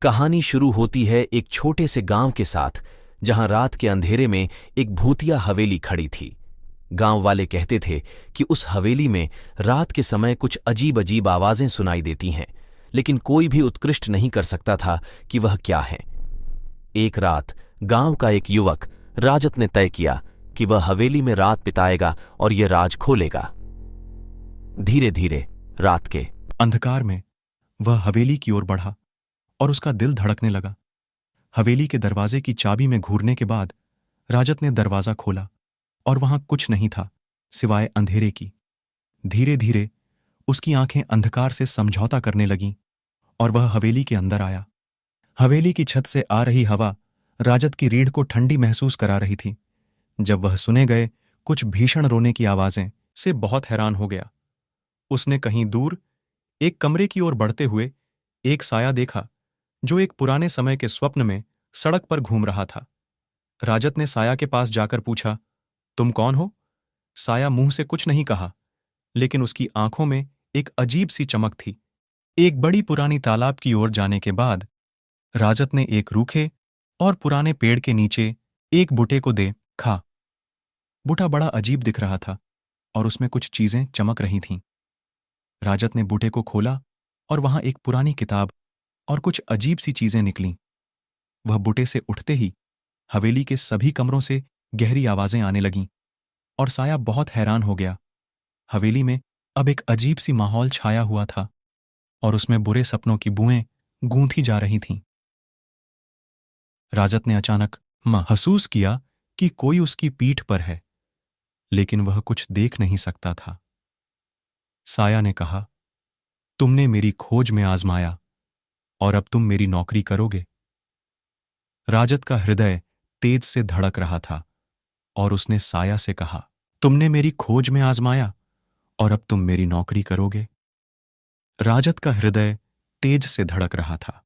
कहानी शुरू होती है एक छोटे से गांव के साथ, जहां रात के अंधेरे में एक भूतिया हवेली खड़ी थी। गांव वाले कहते थे कि उस हवेली में रात के समय कुछ अजीब अजीब आवाजें सुनाई देती हैं, लेकिन कोई भी उत्कृष्ट नहीं कर सकता था कि वह क्या है। एक रात गांव का एक युवक राजत ने तय किया कि वह हवेली में रात बिताएगा और यह राज खोलेगा। धीरे धीरे रात के अंधकार में वह हवेली की ओर बढ़ा और उसका दिल धड़कने लगा। हवेली के दरवाजे की चाबी में घूरने के बाद राजत ने दरवाजा खोला और वहां कुछ नहीं था सिवाय अंधेरे की। धीरे धीरे उसकी आंखें अंधकार से समझौता करने लगीं और वह हवेली के अंदर आया। हवेली की छत से आ रही हवा राजत की रीढ़ को ठंडी महसूस करा रही थी। जब वह सुने गए कुछ भीषण रोने की आवाजें से बहुत हैरान हो गया। उसने कहीं दूर एक कमरे की ओर बढ़ते हुए एक साया देखा जो एक पुराने समय के स्वप्न में सड़क पर घूम रहा था। राजत ने साया के पास जाकर पूछा, तुम कौन हो? साया मुंह से कुछ नहीं कहा, लेकिन उसकी आंखों में एक अजीब सी चमक थी। एक बड़ी पुरानी तालाब की ओर जाने के बाद राजत ने एक रूखे और पुराने पेड़ के नीचे एक बूटे को देखा। बूटा बड़ा अजीब दिख रहा था और उसमें कुछ चीजें चमक रही थीं। राजत ने बूटे को खोला और वहां एक पुरानी किताब और कुछ अजीब सी चीजें निकलीं। वह बूटे से उठते ही हवेली के सभी कमरों से गहरी आवाजें आने लगीं और साया बहुत हैरान हो गया। हवेली में अब एक अजीब सी माहौल छाया हुआ था और उसमें बुरे सपनों की बुएं गूंथी जा रही थीं। राजत ने अचानक महसूस किया कि कोई उसकी पीठ पर है, लेकिन वह कुछ देख नहीं सकता था। साया ने कहा, तुमने मेरी खोज में आजमाया और अब तुम मेरी नौकरी करोगे। राजत का हृदय तेज से धड़क रहा था और उसने साया से कहा, तुमने मेरी खोज में आजमाया और अब तुम मेरी नौकरी करोगे। राजत का हृदय तेज से धड़क रहा था